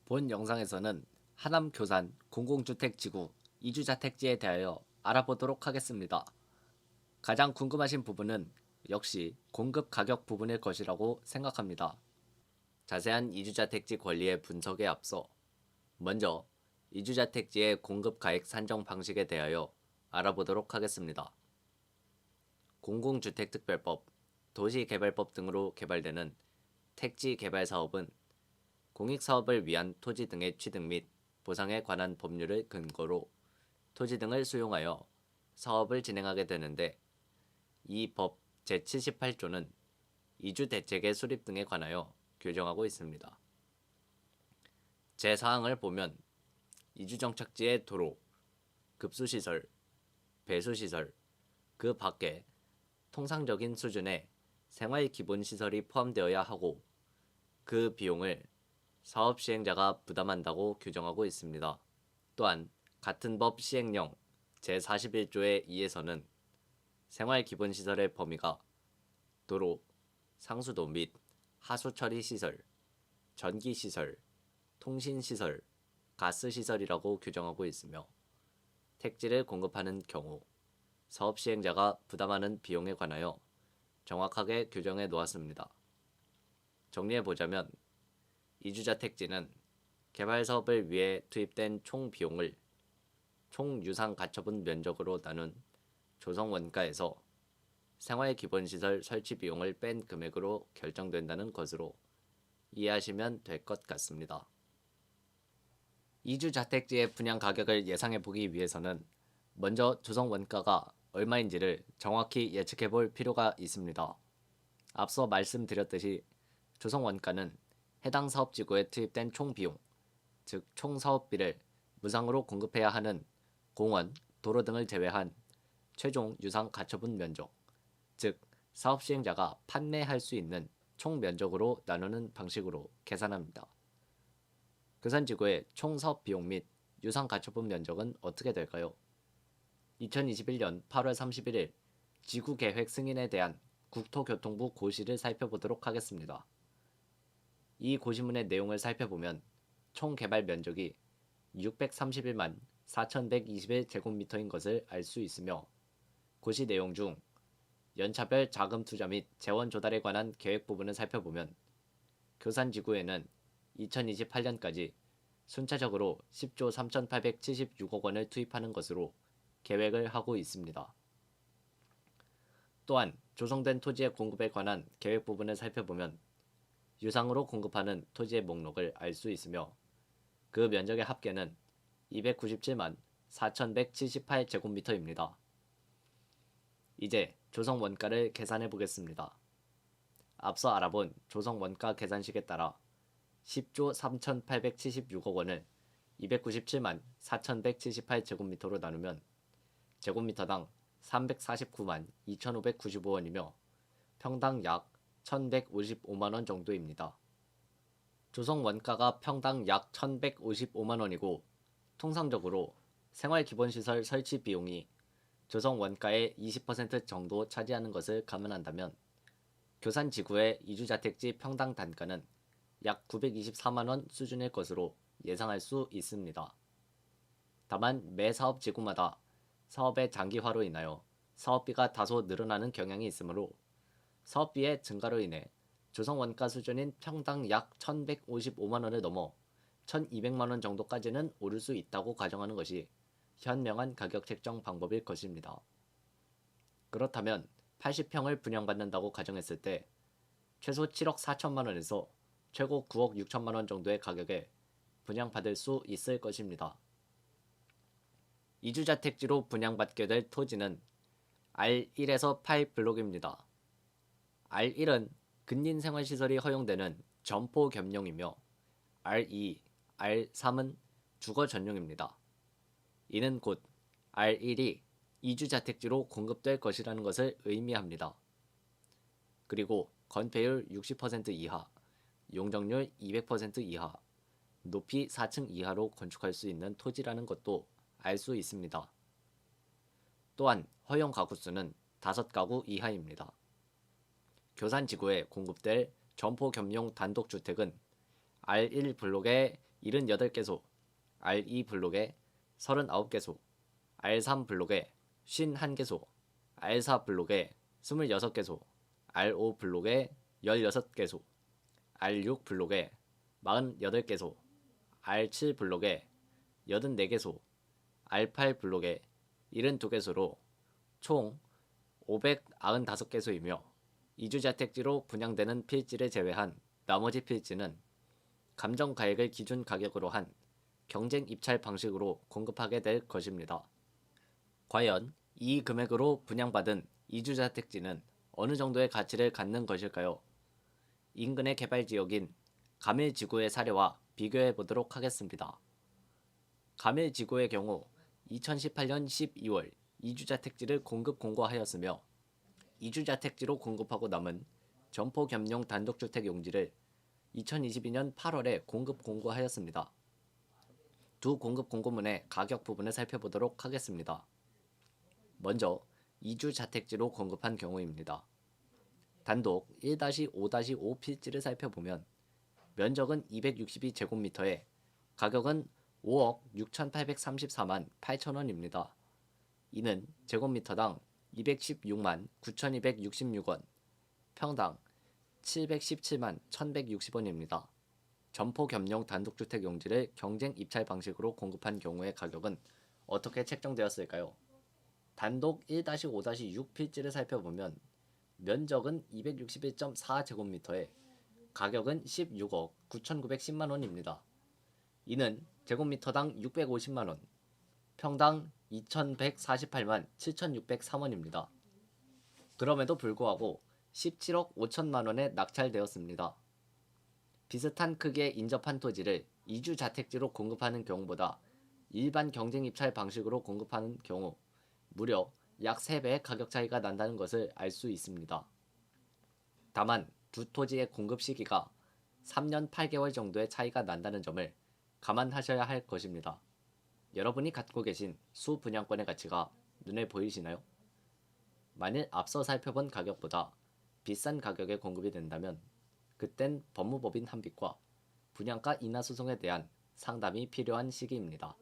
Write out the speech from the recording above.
본 영상에서는 하남 교산 공공주택지구 이주자 택지에 대하여 알아보도록 하겠습니다. 가장 궁금하신 부분은 역시 공급 가격 부분일 것이라고 생각합니다. 자세한 이주자 택지 권리의 분석에 앞서 먼저 이주자 택지의 공급 가액 산정 방식에 대하여 알아보도록 하겠습니다. 공공주택특별법, 도시개발법 등으로 개발되는 택지 개발 사업은 공익사업을 위한 토지 등의 취득 및 보상에 관한 법률을 근거로 토지 등을 수용하여 사업을 진행하게 되는데, 이 법 제78조는 이주대책의 수립 등에 관하여 규정하고 있습니다. 제4항을 보면 이주정착지의 도로, 급수시설, 배수시설, 그 밖에 통상적인 수준의 생활기본시설이 포함되어야 하고 그 비용을 사업 시행자가 부담한다고 규정하고 있습니다. 또한 같은 법 시행령 제41조의 2에서는 생활기본시설의 범위가 도로, 상수도 및 하수처리시설, 전기시설, 통신시설, 가스시설이라고 규정하고 있으며, 택지를 공급하는 경우 사업 시행자가 부담하는 비용에 관하여 정확하게 규정해 놓았습니다. 정리해보자면 이주자 택지는 개발 사업을 위해 투입된 총 비용을 총 유상 가처분 면적으로 나눈 조성 원가에서 생활기본시설 설치 비용을 뺀 금액으로 결정된다는 것으로 이해하시면 될 것 같습니다. 이주자택지의 분양 가격을 예상해 보기 위해서는 먼저 조성 원가가 얼마인지를 정확히 예측해 볼 필요가 있습니다. 앞서 말씀드렸듯이 조성 원가는 해당 사업지구에 투입된 총 비용, 즉 총 사업비를 무상으로 공급해야 하는 공원, 도로 등을 제외한 최종 유상 가처분 면적, 즉 사업 시행자가 판매할 수 있는 총 면적으로 나누는 방식으로 계산합니다. 교산지구의 총 사업 비용 및 유상 가처분 면적은 어떻게 될까요? 2021년 8월 31일 지구계획 승인에 대한 국토교통부 고시를 살펴보도록 하겠습니다. 이 고시문의 내용을 살펴보면 총 개발 면적이 631만 4,121제곱미터인 것을 알 수 있으며, 고시 내용 중 연차별 자금 투자 및 재원 조달에 관한 계획 부분을 살펴보면 교산지구에는 2028년까지 순차적으로 10조 3,876억 원을 투입하는 것으로 계획을 하고 있습니다. 또한 조성된 토지의 공급에 관한 계획 부분을 살펴보면 유상으로 공급하는 토지의 목록을 알 수 있으며, 그 면적의 합계는 297만 4,178제곱미터입니다. 이제 조성 원가를 계산해 보겠습니다. 앞서 알아본 조성 원가 계산식에 따라 10조 3,876억 원을 297만 4,178제곱미터로 나누면 제곱미터당 349만 2,595원이며 평당 약 1,155만 원 정도입니다. 조성 원가가 평당 약 1,155만 원이고 통상적으로 생활기본시설 설치 비용이 조성 원가의 20% 정도 차지하는 것을 감안한다면 교산지구의 이주자택지 평당 단가는 약 924만 원 수준일 것으로 예상할 수 있습니다. 다만 매 사업지구마다 사업의 장기화로 인하여 사업비가 다소 늘어나는 경향이 있으므로 사업비의 증가로 인해 조성 원가 수준인 평당 약 1,155만 원을 넘어 1,200만 원 정도까지는 오를 수 있다고 가정하는 것이 현명한 가격 책정 방법일 것입니다. 그렇다면 80평을 분양받는다고 가정했을 때 최소 7억 4천만 원에서 최고 9억 6천만 원 정도의 가격에 분양받을 수 있을 것입니다. 이주자택지로 분양받게 될 토지는 R1에서 8블록입니다. R1은 근린생활시설이 허용되는 점포 겸용이며 R2, R3은 주거 전용입니다. 이는 곧 R1이 이주자택지로 공급될 것이라는 것을 의미합니다. 그리고 건폐율 60% 이하, 용적률 200% 이하, 높이 4층 이하로 건축할 수 있는 토지라는 것도 알 수 있습니다. 또한 허용 가구수는 5가구 이하입니다. 교산지구에 공급될 점포 겸용 단독주택은 R1 블록의 78개소, R2 블록에 39개소, R3 블록에 51개소, R4 블록에 26개소, R5 블록에 16개소, R6 블록에 48개소, R7 블록에 84개소, R8 블록에 72개소로 총 595개소이며 이주자택지로 분양되는 필지를 제외한 나머지 필지는 감정가액을 기준 가격으로 한 경쟁 입찰 방식으로 공급하게 될 것입니다. 과연 이 금액으로 분양받은 이주자택지는 어느 정도의 가치를 갖는 것일까요? 인근의 개발지역인 가밀지구의 사례와 비교해 보도록 하겠습니다. 가밀지구의 경우 2018년 12월 이주자택지를 공급 공고하였으며 이주자택지로 공급하고 남은 점포 겸용 단독주택 용지를 2022년 8월에 공급 공고하였습니다. 두 공급 공고문의 가격 부분을 살펴보도록 하겠습니다. 먼저 이주자택지로 공급한 경우입니다. 단독 1-5-5 필지를 살펴보면 면적은 262제곱미터에 가격은 5억 6,834만 8천원입니다. 이는 제곱미터당 216만 9,266원, 평당 717만 1,160원입니다. 점포 겸용 단독주택 용지를 경쟁 입찰 방식으로 공급한 경우의 가격은 어떻게 책정되었을까요? 단독 1-5-6 필지를 살펴보면 면적은 261.4제곱미터에 가격은 16억 9,910만원입니다. 이는 제곱미터당 650만원, 평당 2,148만 7,603원입니다. 그럼에도 불구하고 17억 5천만원에 낙찰되었습니다. 비슷한 크기의 인접한 토지를 이주자택지로 공급하는 경우보다 일반 경쟁 입찰 방식으로 공급하는 경우 무려 약 3배의 가격 차이가 난다는 것을 알 수 있습니다. 다만 두 토지의 공급 시기가 3년 8개월 정도의 차이가 난다는 점을 감안하셔야 할 것입니다. 여러분이 갖고 계신 수 분양권의 가치가 눈에 보이시나요? 만일 앞서 살펴본 가격보다 비싼 가격에 공급이 된다면 그땐 법무법인 한빛과 분양가 인하 소송에 대한 상담이 필요한 시기입니다.